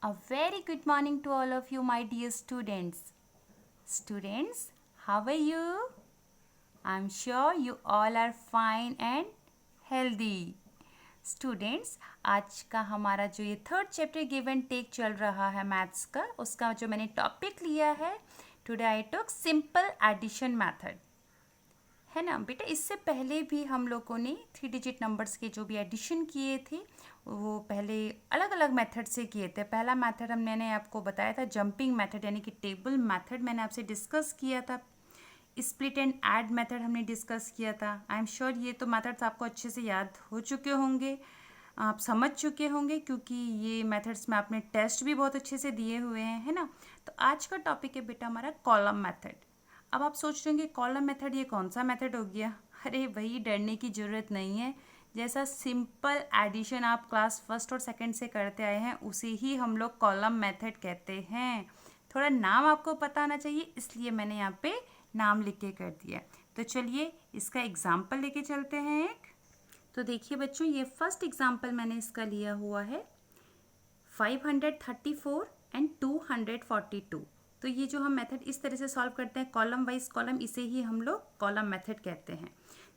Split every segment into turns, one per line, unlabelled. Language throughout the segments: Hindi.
A very good morning to all of you, my dear students. Students, how are you? I'm sure you all are fine and healthy. Students, आज का हमारा जो ये third chapter give and take चल रहा है मैथ्स का, उसका जो मैंने टॉपिक लिया है today I talk simple addition method, है ना बेटा। इससे पहले भी हम लोगों ने 3 डिजिट नंबर्स के जो भी एडिशन किए थे वो पहले अलग अलग मेथड से किए थे। पहला मेथड मैंने आपको बताया था जंपिंग मेथड यानी कि टेबल मेथड, मैंने आपसे डिस्कस किया था। स्प्लिट एंड ऐड मेथड हमने डिस्कस किया था। आई एम श्योर ये तो मेथड्स आपको अच्छे से याद हो चुके होंगे, आप समझ चुके होंगे, क्योंकि ये मेथड्स में आपने टेस्ट भी बहुत अच्छे से दिए हुए हैं, है ना। तो आज का टॉपिक है बेटा हमारा कॉलम मेथड। अब आप सोच रहे होंगे कॉलम मेथड ये कौन सा मेथड हो गया। अरे वही, डरने की ज़रूरत नहीं है। जैसा सिंपल एडिशन आप क्लास फर्स्ट और सेकंड से करते आए हैं उसे ही हम लोग कॉलम मेथड कहते हैं। थोड़ा नाम आपको पता होना चाहिए, इसलिए मैंने यहाँ पे नाम लिख के कर दिया। तो चलिए इसका एग्जाम्पल लेके चलते हैं एक। तो देखिए बच्चों, ये फर्स्ट एग्जाम्पल मैंने इसका लिया हुआ है 534 एंड 242। तो ये जो हम मेथड इस तरह से सॉल्व करते हैं कॉलम वाइज कॉलम, इसे ही हम लोग कॉलम मेथड कहते हैं।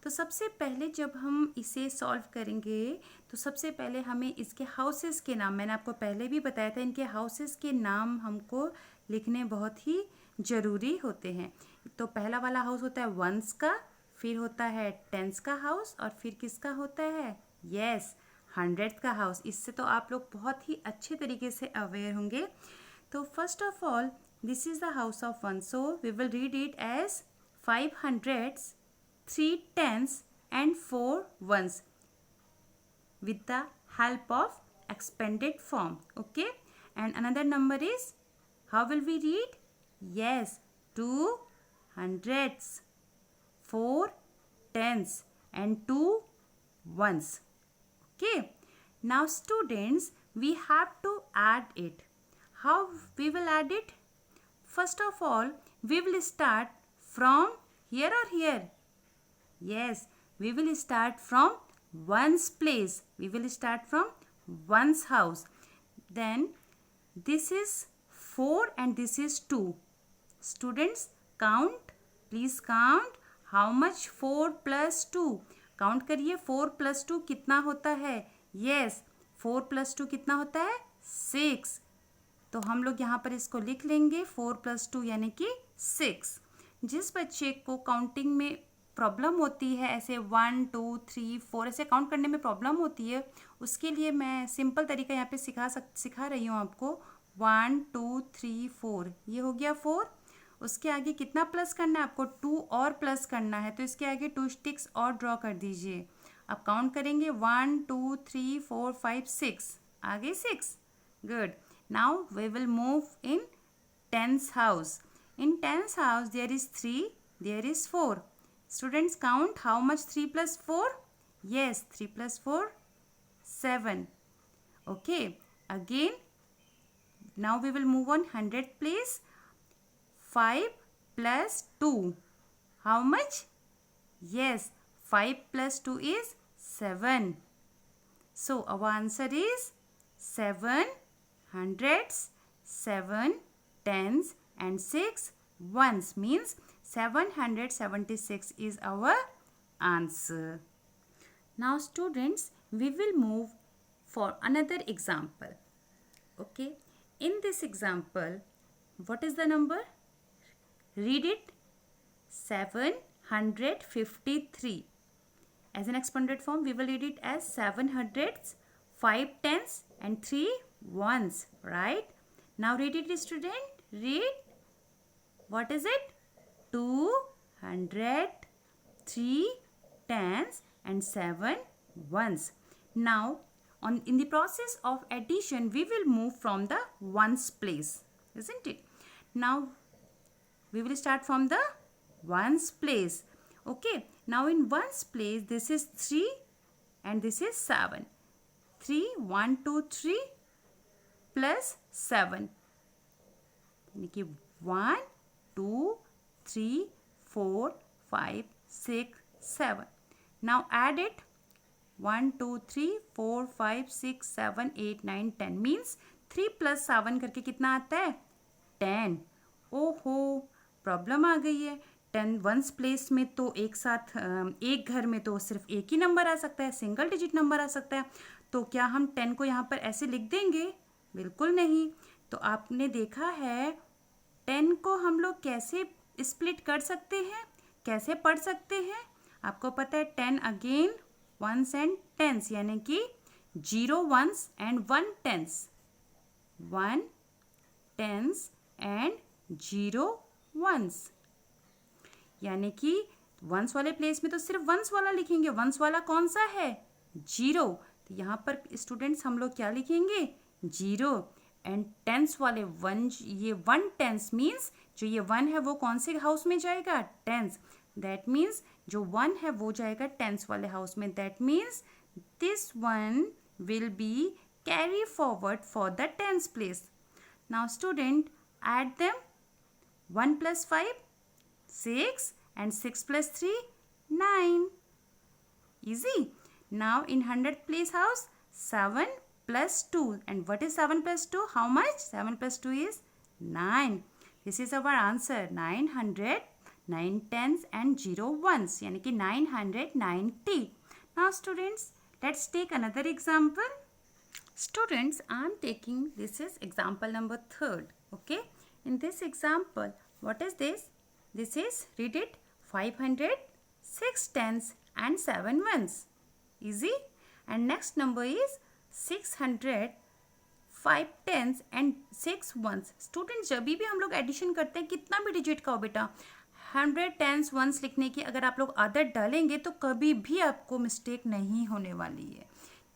तो सबसे पहले जब हम इसे सॉल्व करेंगे तो सबसे पहले हमें इसके हाउसेस के नाम, मैंने आपको पहले भी बताया था, इनके हाउसेस के नाम हमको लिखने बहुत ही ज़रूरी होते हैं। तो पहला वाला हाउस होता है वंस का, फिर होता है टेंस का हाउस, और फिर किसका होता है, यस, हंड्रेड का हाउस। इससे तो आप लोग बहुत ही अच्छे तरीके से अवेयर होंगे। तो first of all this is the house of one, so we will read it as 5 hundreds, 3 tens and 4 ones with the help of expanded form. Okay, and another number is, how will we read, yes, 2 hundreds, 4 tens and 2 ones. Okay, now students, we have to add it. How we will add it? First of all, we will start from here or here. Yes, we will start from one's place. We will start from one's house. Then this is 4 and this is 2. Students, count. Please count. How much 4 plus 2? Count करिए, 4 plus 2 कितना होता है? Yes, 4 plus 2 कितना होता है? 6. तो हम लोग यहाँ पर इसको लिख लेंगे 4 plus 2 यानी कि 6। जिस बच्चे को काउंटिंग में प्रॉब्लम होती है, ऐसे 1 2 3 4 ऐसे काउंट करने में प्रॉब्लम होती है, उसके लिए मैं सिंपल तरीका यहाँ पे सिखा रही हूँ आपको। 1 2 3 4, ये हो गया 4। उसके आगे कितना प्लस करना है आपको? 2 और प्लस करना है, तो इसके आगे 2 स्टिक्स और ड्रॉ कर दीजिए। अब काउंट करेंगे 1 2 3 4 5 6, आगे 6। Good. Now we will move in tens house. In tens house there is 3, there is 4. Students, count how much 3 plus 4? Yes, 3 plus 4, 7. Okay, again, now we will move on 100 place. 5 plus 2. How much? Yes, 5 plus 2 is 7. So our answer is 7 hundreds, 7 tens and 6 ones, means 776 is our answer. Now students, we will move for another example. Okay, in this example, what is the number? Read it. 753. As an expanded form, we will read it as 7 hundreds, 5 tens and 3 ones, right? Now read it, student. Read. What is it? 200, 3 tens and 7 ones. Now in the process of addition, we will move from the ones place, isn't it? Now we will start from the ones place. Okay, now in ones place, this is 3 and this is 7. 3 1 2 3 plus 7, यानी कि 1 2 3 4 5 6 7. Now add it. 1 2 3 4 5 6 7 8 9 10 means 3 + 7 करके कितना आता है 10। ओहो, प्रॉब्लम आ गई है। 10 वंस प्लेस में तो एक साथ एक घर में तो सिर्फ एक ही नंबर आ सकता है, सिंगल डिजिट नंबर आ सकता है। तो क्या हम 10 को यहाँ पर ऐसे लिख देंगे? बिल्कुल नहीं। तो आपने देखा है 10 को हम लोग कैसे स्प्लिट कर सकते हैं, कैसे पढ़ सकते हैं? आपको पता है 10 अगेन वंस एंड टेंस, यानी कि 0 ones and 1 tens, 1 tens and 0 ones, यानी कि वंस वाले प्लेस में तो सिर्फ वंस वाला लिखेंगे। वंस वाला कौन सा है? 0। तो यहाँ पर स्टूडेंट्स हम लोग क्या लिखेंगे? 0। एंड टेंस वाले 1, ये 1 टेंस मीन्स जो ये 1 है वो कौन से हाउस में जाएगा? टेंस। दैट मीन्स जो 1 है वो जाएगा टेंस वाले हाउस में। That means this 1 will be carry forward for the tens place. Now student add them. 1 + 5 6 and 6 + 3 9. Easy. Now in 100th place house 7 + 2, and what is 7 + 2? How much? 7 + 2 is 9. This is our answer. 900, 9 tens and 0 ones, यानी कि 990. Now students, let's take another example. Students, I am taking, this is example number 3rd. Okay, in this example, what is this? This is, read it, 500, 6 tens and 7 ones. Easy. And next number is 600, 5 tens and 6 ones. Students, जब भी हम लोग एडिशन करते हैं कितना भी डिजिट का हो बेटा, 100 टेंस वंस लिखने की अगर आप लोग आदत डालेंगे तो कभी भी आपको मिस्टेक नहीं होने वाली है।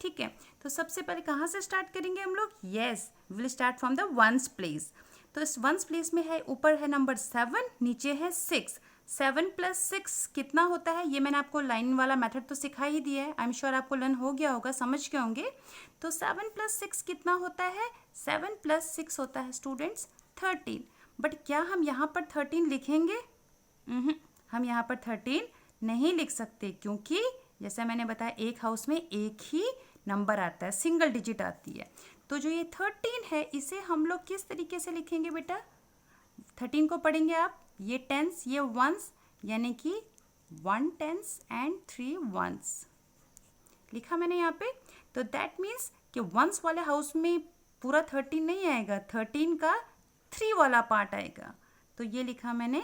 ठीक है, तो सबसे पहले कहाँ से स्टार्ट करेंगे हम लोग? Yes, will start from the ones place. तो इस वंस प्लेस में है, ऊपर है नंबर 7, नीचे है 6। 7 + 6 कितना होता है? ये मैंने आपको लाइन वाला मेथड तो सिखा ही दिया है। आई एम श्योर आपको लर्न हो गया होगा, समझ गए होंगे। तो 7 + 6 कितना होता है? 7 + 6 होता है स्टूडेंट्स 13। बट क्या हम यहाँ पर 13 लिखेंगे? हम यहाँ पर 13 नहीं लिख सकते, क्योंकि जैसे मैंने बताया एक हाउस में एक ही नंबर आता है, सिंगल डिजिट आती है। तो जो ये 13 है इसे हम लोग किस तरीके से लिखेंगे बेटा? 13 को पढ़ेंगे आप, ये टेंस, ये वंस, यानी कि 1 टेंस एंड 3 वंस लिखा मैंने यहाँ पे। तो दैट मीन्स कि वंस वाले हाउस में पूरा 13 नहीं आएगा, 13 का 3 वाला पार्ट आएगा। तो ये लिखा मैंने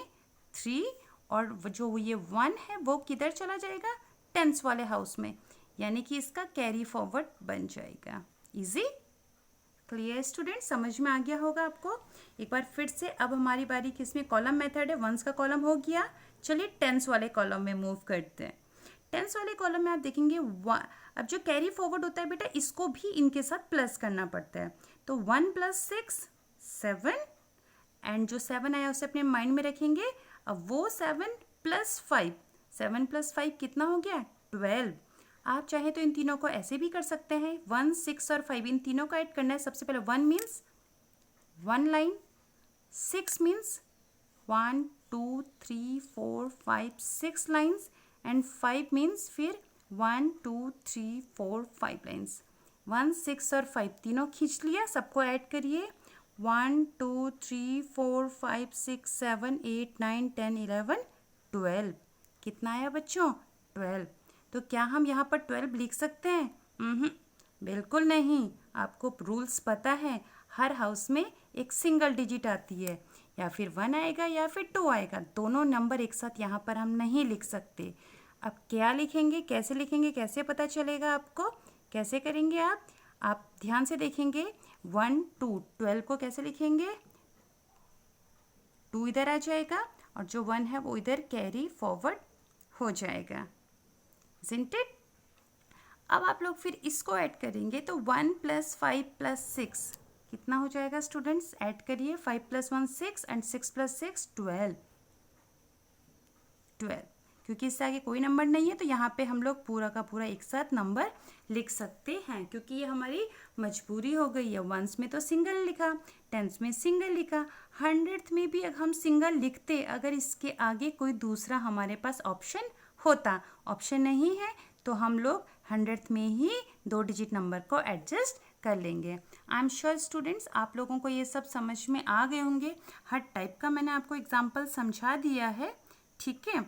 3, और जो ये 1 है वो किधर चला जाएगा? टेंस वाले हाउस में, यानी कि इसका कैरी फॉरवर्ड बन जाएगा। Easy, clear student? समझ में आ गया होगा आपको। एक बार फिर से, अब हमारी बारी किसमें? कॉलम मेथड है। वंस का कॉलम हो गया, चलिए टेंस वाले कॉलम में मूव करते हैं। टेंस वाले कॉलम में आप देखेंगे अब जो कैरी फॉरवर्ड होता है बेटा, इसको भी इनके साथ प्लस करना पड़ता है। तो 1 + 6 7, एंड जो 7 आया उसे अपने माइंड में रखेंगे। अब वो 7 + 5, 7 + 5 कितना हो गया? 12। आप चाहे तो इन तीनों को ऐसे भी कर सकते हैं, 1 6 और 5 इन तीनों को ऐड करना है। सबसे पहले 1 means 1 line, 6 means 1 2 3 4 5 6 lines, and 5 means फिर 1 2 3 4 5 लाइन्स। 1 6 और 5 तीनों खींच लिया, सबको ऐड करिए। 1 2 3 4 5 6 7 8 9 10 11 12। कितना आया बच्चों? 12। तो क्या हम यहाँ पर 12 लिख सकते हैं? बिल्कुल नहीं। आपको रूल्स पता है, हर हाउस में एक सिंगल डिजिट आती है, या फिर 1 आएगा या फिर 2 आएगा। दोनों नंबर एक साथ यहाँ पर हम नहीं लिख सकते। अब क्या लिखेंगे, कैसे लिखेंगे, कैसे पता चलेगा आपको? कैसे करेंगे आप ध्यान से देखेंगे। 1 2 12 को कैसे लिखेंगे? 2 इधर आ जाएगा और जो 1 है वो इधर कैरी फॉरवर्ड हो जाएगा। Isn't it? अब आप लोग फिर इसको ऐड करेंगे तो 1 + 5 + 6 कितना हो जाएगा स्टूडेंट्स? ऐड करिए। 5 + 1 6 एंड 6 + 6 12। क्योंकि इससे आगे कोई नंबर नहीं है तो यहाँ पे हम लोग पूरा का पूरा एक साथ नंबर लिख सकते हैं, क्योंकि ये हमारी मजबूरी हो गई है। वंस में तो सिंगल लिखा, टेंस में सिंगल लिखा, 100th में भी अगर हम सिंगल लिखते, अगर इसके आगे कोई दूसरा हमारे पास ऑप्शन होता। ऑप्शन नहीं है तो हम लोग 100th में ही 2 डिजिट नंबर को एडजस्ट कर लेंगे। आई एम श्योर स्टूडेंट्स आप लोगों को ये सब समझ में आ गए होंगे। हर टाइप का मैंने आपको एग्जाम्पल समझा दिया है, ठीक है।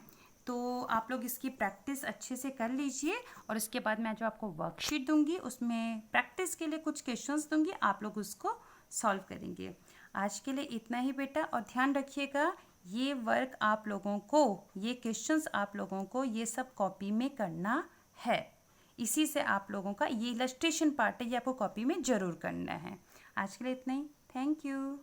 तो आप लोग इसकी प्रैक्टिस अच्छे से कर लीजिए और उसके बाद मैं जो आपको वर्कशीट दूंगी उसमें प्रैक्टिस के लिए कुछ क्वेश्चंस दूंगी, आप लोग उसको सॉल्व करेंगे। आज के लिए इतना ही बेटा, और ध्यान रखिएगा ये वर्क आप लोगों को, ये क्वेश्चंस आप लोगों को ये सब कॉपी में करना है। इसी से आप लोगों का ये इलस्ट्रेशन पार्ट है, ये आपको कॉपी में ज़रूर करना है। आज के लिए इतना ही, थैंक यू।